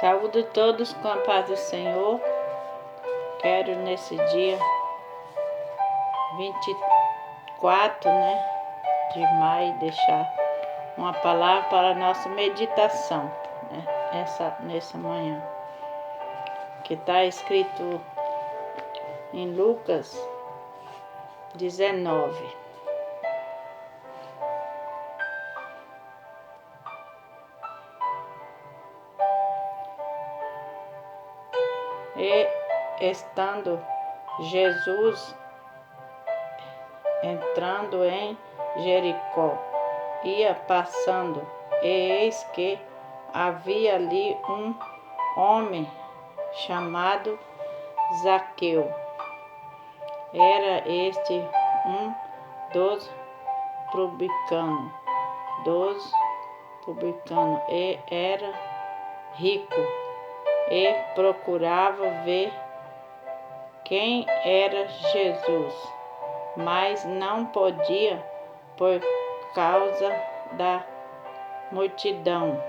Saúdo todos com a paz do Senhor. Quero nesse dia 24, de maio deixar uma palavra para a nossa meditação, nessa manhã, que está escrito em Lucas 19. E estando Jesus entrando em Jericó, ia passando, e eis que havia ali um homem chamado Zaqueu. Era este um dos publicanos, e era rico, e procurava ver quem era Jesus, mas não podia por causa da multidão,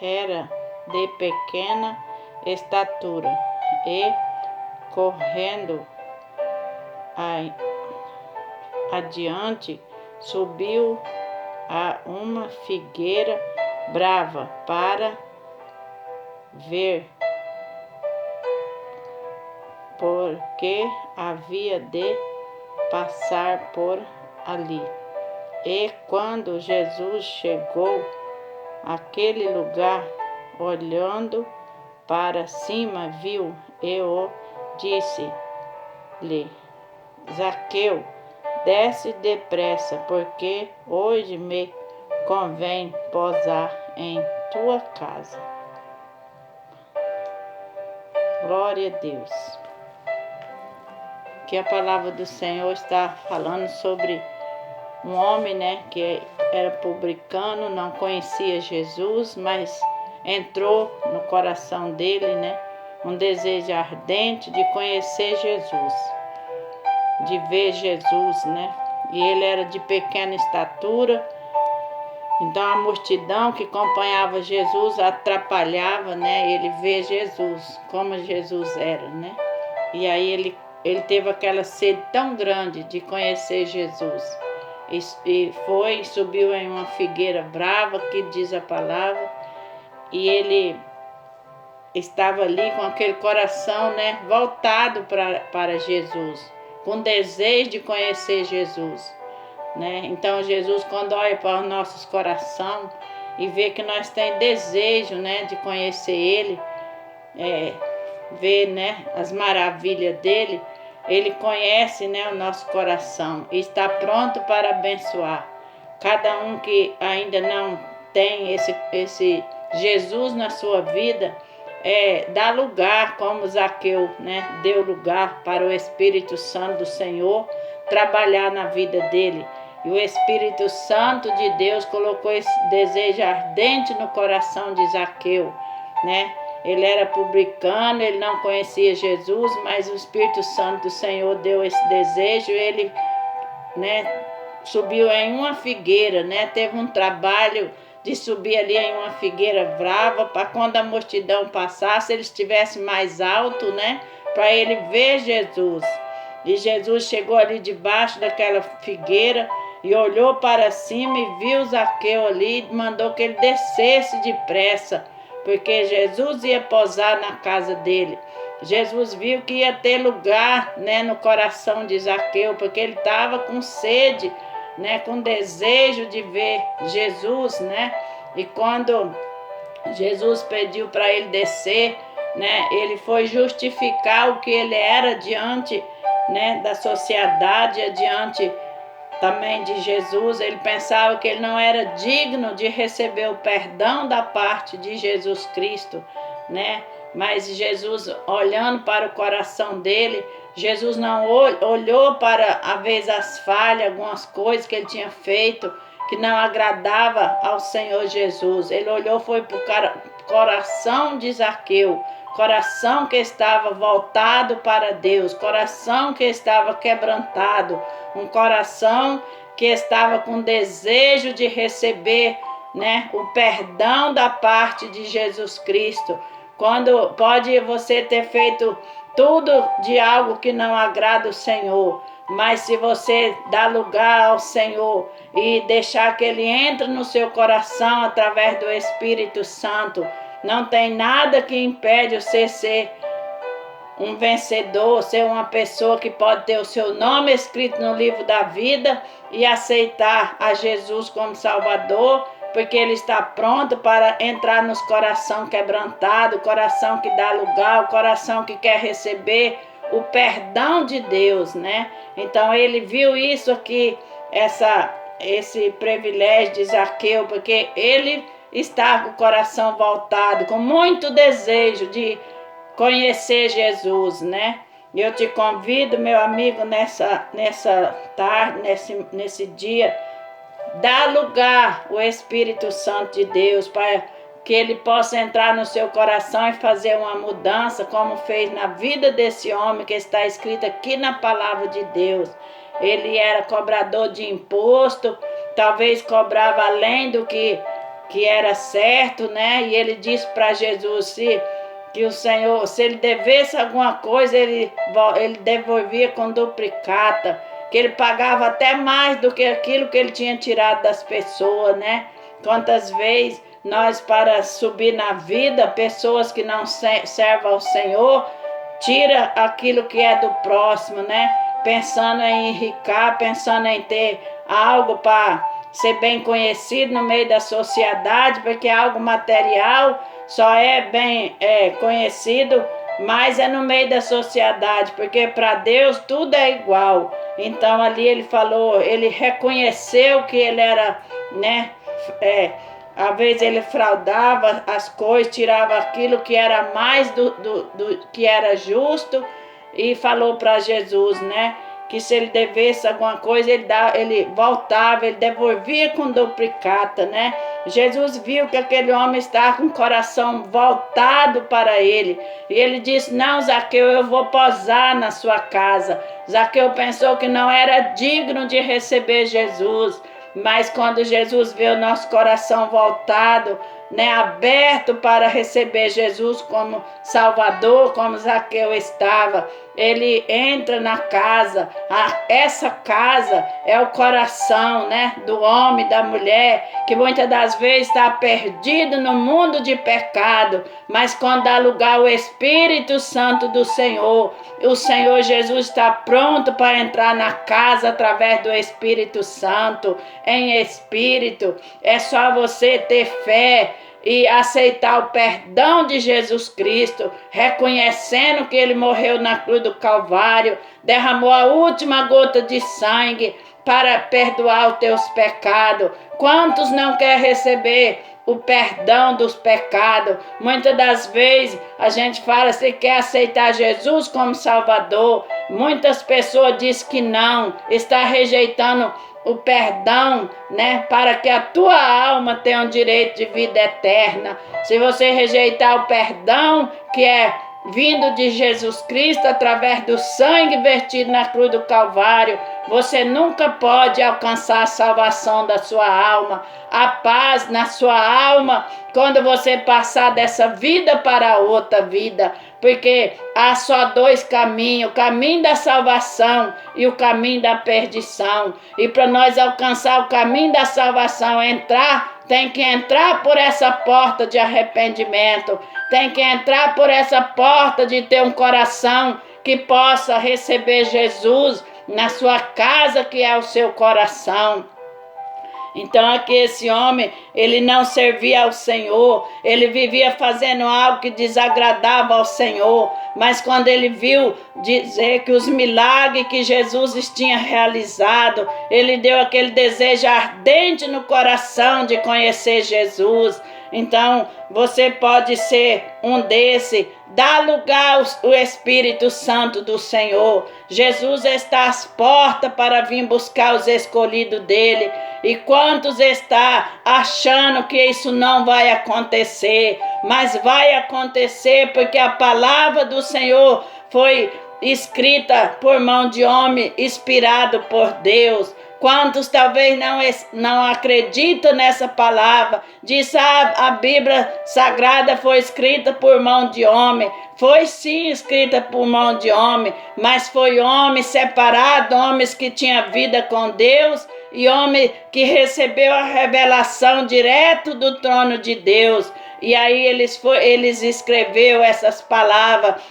era de pequena estatura, e correndo adiante, subiu a uma figueira brava para ver, porque havia de passar por ali. E quando Jesus chegou àquele lugar, olhando para cima, viu e disse-lhe: Zaqueu, desce depressa, porque hoje me convém posar em tua casa. Glória a Deus. Que a palavra do Senhor está falando sobre um homem, que era publicano, não conhecia Jesus, mas entrou no coração dele, um desejo ardente de conhecer Jesus, de ver Jesus, E ele era de pequena estatura. Então a multidão que acompanhava Jesus atrapalhava, ele ver Jesus, como Jesus era, E aí ele teve aquela sede tão grande de conhecer Jesus. E subiu em uma figueira brava, que diz a palavra, e ele estava ali com aquele coração, voltado para Jesus, com desejo de conhecer Jesus. Então Jesus, quando olha para os nossos corações e vê que nós temos desejo, de conhecer Ele, ver, as maravilhas dele, Ele conhece, o nosso coração e está pronto para abençoar. Cada um que ainda não tem esse Jesus na sua vida, dá lugar, como Zaqueu, deu lugar para o Espírito Santo do Senhor trabalhar na vida dele. E o Espírito Santo de Deus colocou esse desejo ardente no coração de Zaqueu, Ele era publicano, ele não conhecia Jesus, mas o Espírito Santo do Senhor deu esse desejo. Ele, subiu em uma figueira, teve um trabalho de subir ali em uma figueira brava, para quando a multidão passasse, ele estivesse mais alto, para ele ver Jesus. E Jesus chegou ali debaixo daquela figueira e olhou para cima e viu Zaqueu ali, e mandou que ele descesse depressa, porque Jesus ia posar na casa dele. Jesus viu que ia ter lugar, no coração de Zaqueu, porque ele estava com sede, com desejo de ver Jesus, E quando Jesus pediu para ele descer, ele foi justificar o que ele era diante, da sociedade, diante também de Jesus. Ele pensava que ele não era digno de receber o perdão da parte de Jesus Cristo, Mas Jesus, olhando para o coração dele, Jesus não olhou para, às vezes, as falhas, algumas coisas que ele tinha feito que não agradava ao Senhor Jesus. Ele olhou, foi para o coração de Zaqueu, coração que estava voltado para Deus, coração que estava quebrantado, um coração que estava com desejo de receber né? O perdão da parte de Jesus Cristo. Quando pode você ter feito tudo de algo que não agrada o Senhor, mas se você dá lugar ao Senhor e deixar que Ele entre no seu coração através do Espírito Santo, não tem nada que impede você ser um vencedor, ser uma pessoa que pode ter o seu nome escrito no livro da vida e aceitar a Jesus como Salvador, porque Ele está pronto para entrar nos corações quebrantados, coração que dá lugar, o coração que quer receber o perdão de Deus, né? Então ele viu isso aqui, esse privilégio de Zaqueu, porque ele está com o coração voltado, com muito desejo de conhecer Jesus, né? Eu te convido, meu amigo, nessa tarde, nesse dia, dá lugar ao Espírito Santo de Deus para que Ele possa entrar no seu coração e fazer uma mudança, como fez na vida desse homem que está escrito aqui na palavra de Deus. Ele era cobrador de imposto, talvez cobrava além do que era certo, né? E ele disse para Jesus que o Senhor, se ele devesse alguma coisa, ele devolvia com duplicata, que ele pagava até mais do que aquilo que ele tinha tirado das pessoas, né? Quantas vezes nós, para subir na vida, pessoas que não servem ao Senhor, tira aquilo que é do próximo, né? Pensando em enricar, pensando em ter algo para ser bem conhecido no meio da sociedade, porque algo material só é bem conhecido, mas é no meio da sociedade, porque para Deus tudo é igual. Então ali ele falou, ele reconheceu que ele era, né? Às vezes ele fraudava as coisas, tirava aquilo que era mais do que era justo, e falou para Jesus, né? Que se ele devesse alguma coisa, ele voltava, ele devolvia com duplicata, né? Jesus viu que aquele homem estava com o coração voltado para ele. E ele disse, não, Zaqueu, eu vou posar na sua casa. Zaqueu pensou que não era digno de receber Jesus. Mas quando Jesus vê o nosso coração voltado, né, aberto para receber Jesus como Salvador, como Zaqueu estava, ele entra na casa. Essa casa é o coração, né, do homem, da mulher, que muitas das vezes está perdido no mundo de pecado, mas quando dá lugar ao Espírito Santo do Senhor, o Senhor Jesus está pronto para entrar na casa através do Espírito Santo, em espírito. É só você ter fé e aceitar o perdão de Jesus Cristo, reconhecendo que Ele morreu na cruz do Calvário, derramou a última gota de sangue para perdoar os teus pecados. Quantos não querem receber o perdão dos pecados? Muitas das vezes a gente fala, se quer aceitar Jesus como Salvador, muitas pessoas dizem que não, está rejeitando o perdão, né, para que a tua alma tenha um direito de vida eterna. Se você rejeitar o perdão que é vindo de Jesus Cristo através do sangue vertido na cruz do Calvário, você nunca pode alcançar a salvação da sua alma, a paz na sua alma, quando você passar dessa vida para outra vida, porque há só dois caminhos, o caminho da salvação e o caminho da perdição. E para nós alcançar o caminho da salvação, tem que entrar por essa porta de arrependimento, tem que entrar por essa porta de ter um coração que possa receber Jesus na sua casa, que é o seu coração. Então aqui esse homem, ele não servia ao Senhor, ele vivia fazendo algo que desagradava ao Senhor, mas quando ele viu dizer que os milagres que Jesus tinha realizado, ele deu aquele desejo ardente no coração de conhecer Jesus. Então você pode ser um desse. Dá lugar ao Espírito Santo do Senhor. Jesus está às portas para vir buscar os escolhidos dele. E quantos está achando que isso não vai acontecer? Mas vai acontecer, porque a palavra do Senhor foi escrita por mão de homem, inspirado por Deus. Quantos talvez não acreditam nessa palavra? Diz a Bíblia Sagrada foi escrita por mão de homem. Foi sim escrita por mão de homem, mas foi homem separado, homens que tinham vida com Deus e homem que recebeu a revelação direto do trono de Deus. E aí eles escreveu essas palavras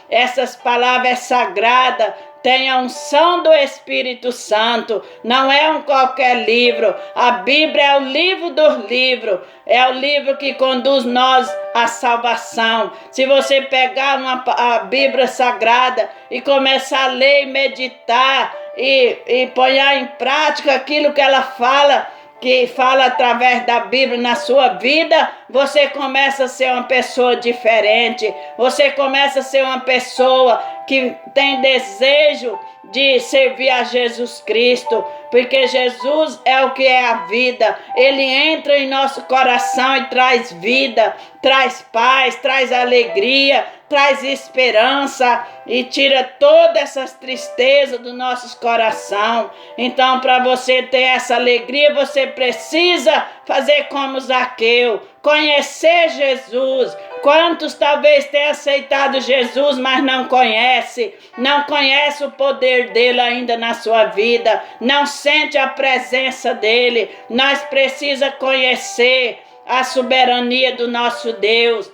sagradas, tem a unção do Espírito Santo, não é qualquer livro. A Bíblia é o livro dos livros, é o livro que conduz nós à salvação. Se você pegar a Bíblia Sagrada e começar a ler e meditar e pôr em prática aquilo que ela fala, que fala através da Bíblia na sua vida, você começa a ser uma pessoa diferente, você começa a ser uma pessoa que tem desejo de servir a Jesus Cristo, porque Jesus é o que é a vida. Ele entra em nosso coração e traz vida, traz paz, traz alegria, traz esperança e tira todas essas tristezas do nosso coração. Então, para você ter essa alegria, você precisa fazer como Zaqueu, conhecer Jesus. Quantos talvez tenham aceitado Jesus, mas não conhece o poder dele ainda na sua vida, não sente a presença dele. Nós precisamos conhecer a soberania do nosso Deus.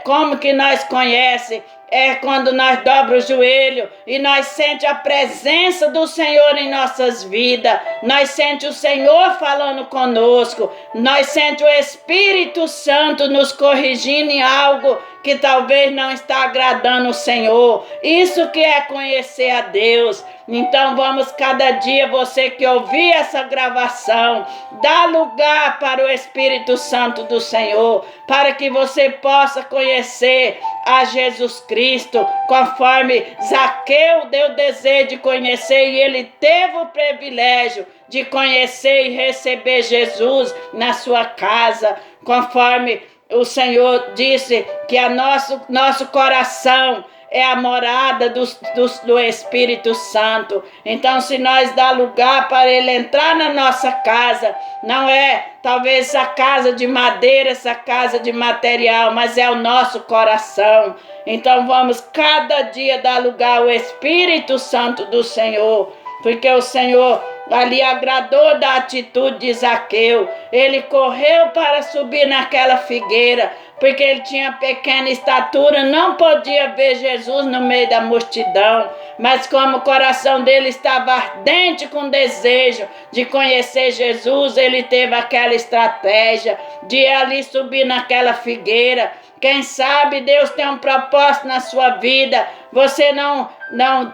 Como que nós conhecemos? É quando nós dobramos o joelho e nós sentimos a presença do Senhor em nossas vidas. Nós sentimos o Senhor falando conosco. Nós sentimos o Espírito Santo nos corrigindo em algo que talvez não está agradando o Senhor. Isso que é conhecer a Deus. Então vamos cada dia, você que ouvir essa gravação, dá lugar para o Espírito Santo do Senhor, para que você possa conhecer a Jesus Cristo, conforme Zaqueu deu desejo de conhecer e ele teve o privilégio de conhecer e receber Jesus na sua casa, conforme o Senhor disse que nosso coração é a morada do Espírito Santo. Então, se nós dá lugar para ele entrar na nossa casa, não é talvez essa casa de madeira, essa casa de material, mas é o nosso coração. Então, vamos cada dia dar lugar ao Espírito Santo do Senhor, porque o Senhor ali agradou da atitude de Zaqueu. Ele correu para subir naquela figueira, porque ele tinha pequena estatura, não podia ver Jesus no meio da multidão, mas como o coração dele estava ardente com desejo de conhecer Jesus, ele teve aquela estratégia de ali subir naquela figueira. Quem sabe Deus tem um propósito na sua vida, você não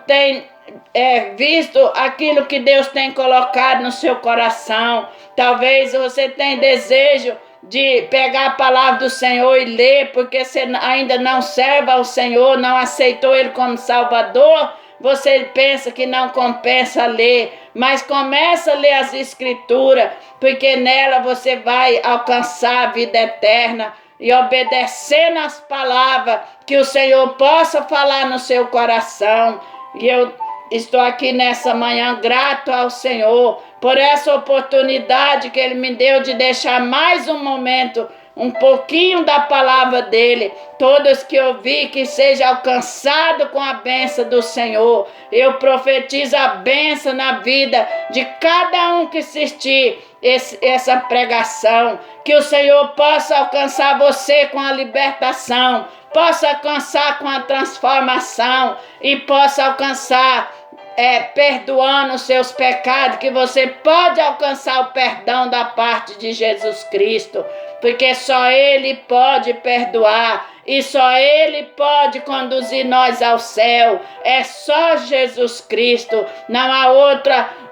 tem visto aquilo que Deus tem colocado no seu coração. Talvez você tenha desejo de pegar a palavra do Senhor e ler, porque você ainda não serve ao Senhor, não aceitou Ele como Salvador. Você pensa que não compensa ler, mas começa a ler as Escrituras, porque nela você vai alcançar a vida eterna e obedecendo as palavras que o Senhor possa falar no seu coração. E eu estou aqui nessa manhã grato ao Senhor por essa oportunidade que Ele me deu de deixar mais um momento, um pouquinho da palavra dEle. Todos que ouvir, que seja alcançado com a bênção do Senhor. Eu profetizo a bênção na vida de cada um que assistir essa pregação. Que o Senhor possa alcançar você com a libertação, possa alcançar com a transformação e possa alcançar perdoando os seus pecados, que você pode alcançar o perdão da parte de Jesus Cristo, porque só Ele pode perdoar e só Ele pode conduzir nós ao céu. É só Jesus Cristo, não há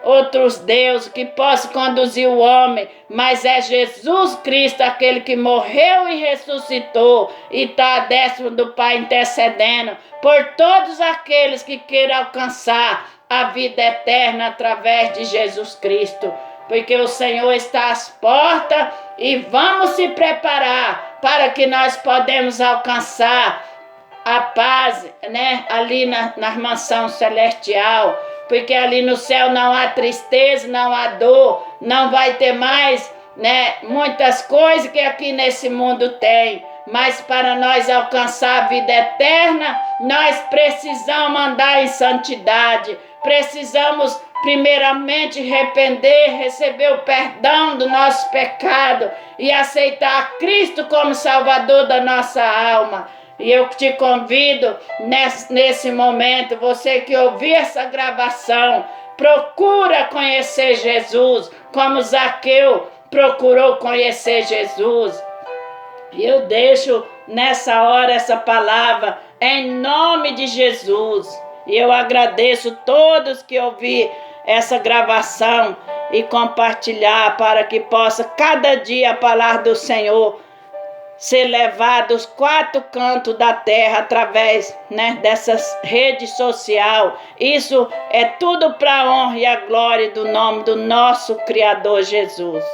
outros deuses que possam conduzir o homem, mas é Jesus Cristo, aquele que morreu e ressuscitou e está à destra do Pai intercedendo por todos aqueles que queiram alcançar a vida eterna através de Jesus Cristo, porque o Senhor está às portas e vamos se preparar para que nós podemos alcançar a paz, ali na mansão celestial, porque ali no céu não há tristeza, não há dor, não vai ter mais, né, muitas coisas que aqui nesse mundo tem. Mas para nós alcançar a vida eterna, nós precisamos andar em santidade, precisamos primeiramente arrepender, receber o perdão do nosso pecado e aceitar Cristo como Salvador da nossa alma. E eu te convido nesse momento, você que ouviu essa gravação, procura conhecer Jesus, como Zaqueu procurou conhecer Jesus. E eu deixo nessa hora essa palavra em nome de Jesus. E eu agradeço todos que ouviram essa gravação e compartilhar para que possa cada dia a palavra do Senhor ser levada aos 4 cantos da terra através, né, dessas redes sociais. Isso é tudo para a honra e a glória do nome do nosso Criador Jesus.